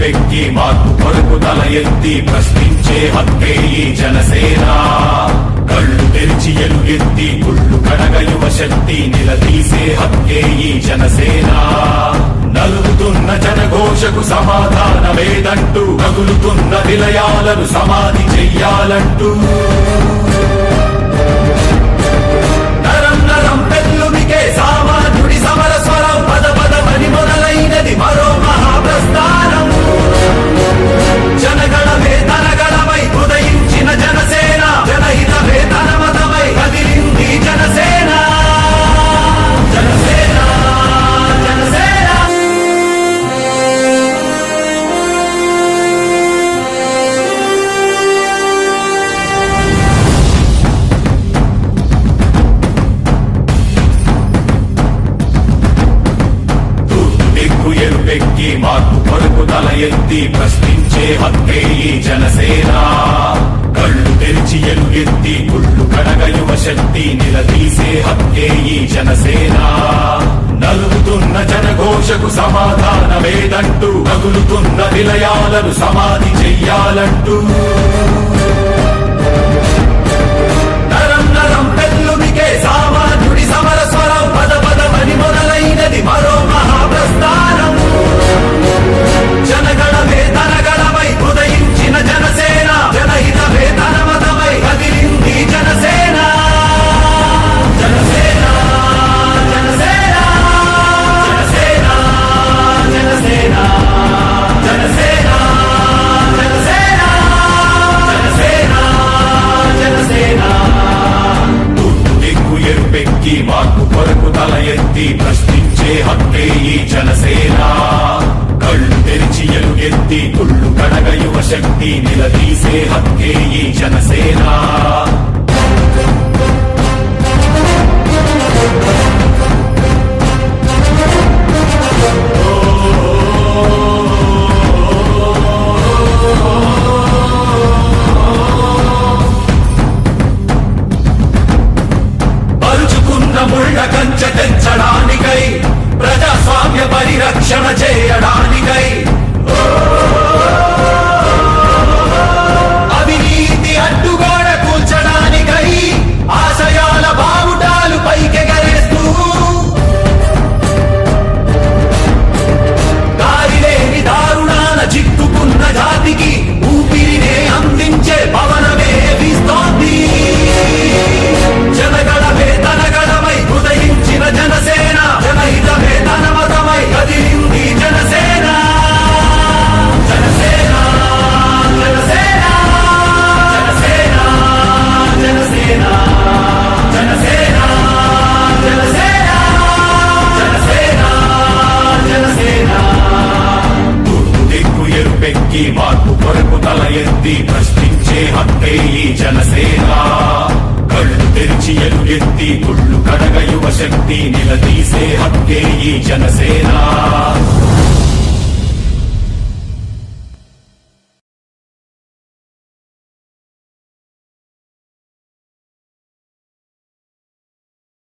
ఎరుపెక్కి మార్పు కొరకు తల ఎత్తి ప్రశ్నించే హక్కే ఈ జనసేన. కళ్ళు తెరిచి ఎలుగెత్తి గుళ్ళు కడగ యువ శక్తి నిలదీసే హక్కే ఈ జనసేన. నలుగుతున్న జనఘోషకు సమాధానమేదంటూ కగులుతున్న విలయాలను సమాధి చెయ్యాలంటూ నరం నరం పెళ్ళుమికే సామాన్యుడి సమర స్వరం పద పదమని మొదలైనది మరో మహాప్రస్థానం. జనగణమే తనగణమై ఉదయించిన జనసేన, జనహితమే తన మతమై కదిలింది జనసేన. జనసేన జనసేన ఎరుపెక్కి మార్పు కొరకు తల ఎత్తి ప్రశ్నించే హక్కే ఈ జనసేన. కళ్ళు తెరిచి ఎలుగెత్తి గుళ్ళు కడగ యువ శక్తి నిలదీసే హక్కే ఈ జనసేన. నలుగుతున్న జనఘోషకు సమాధానమేదంటూ కగులుతున్న విలయాలను సమాధి చెయ్యాలంటూ నరం నరం పెళ్ళుమికే సామాన్యుడి సమర స్వరం పద పదమని మొదలైనది మరో మహాప్రస్థానం. జనగణమే తనగణమై ఉదయించిన జనసేన, జనహితమే తన మతమై కదిలింది జనసేన. జనసేన జనసేన జనసేన జనసేన జనసేన జనసేన జనసేన జనసేన దిక్కు ఎరుపెక్కి మార్పు కొరకు తల ఎత్తి ప్రశ్నించే హక్కే ఈ జనసేన. కళ్ళు తెరిచి ఎలుగెత్తి గుళ్ళు కడగ యువ శక్తి నిలదీసే హక్కే ఈ జనసేన. పరుచుకున్న ముళ్ళ కంచె తెంచడానికై, ప్రజాస్వామ్య పరిరక్షణ చేయడానికై, అవినీతి అడ్డుగోడ కూల్చడానికై ఆశయాల బావుటాలు పైకెగరేస్తూ దారిలేని దారుణాల చిక్కుకున్న జాతికి ఊపిరినే అందించే పవనమే వీస్తోంది. జనగణమే తనగణమై ఉదయించిన జనసేన, జనహితమే తన మతమై కదిలింది జనసేన. జనసేన జనసేన జనసేన జనసేన జనసేన జనసేన జనసేన జనసేన దిక్కు ఎరుపెక్కి మార్పు కొరకు తల ఎత్తి ప్రశ్నించే హక్కే ఈ జనసేన. కళ్ళు తెరిచి ఎలుగెత్తి గుళ్ళు కడగ యువ శక్తి నిలదీసే హక్కే ఈ జనసేన.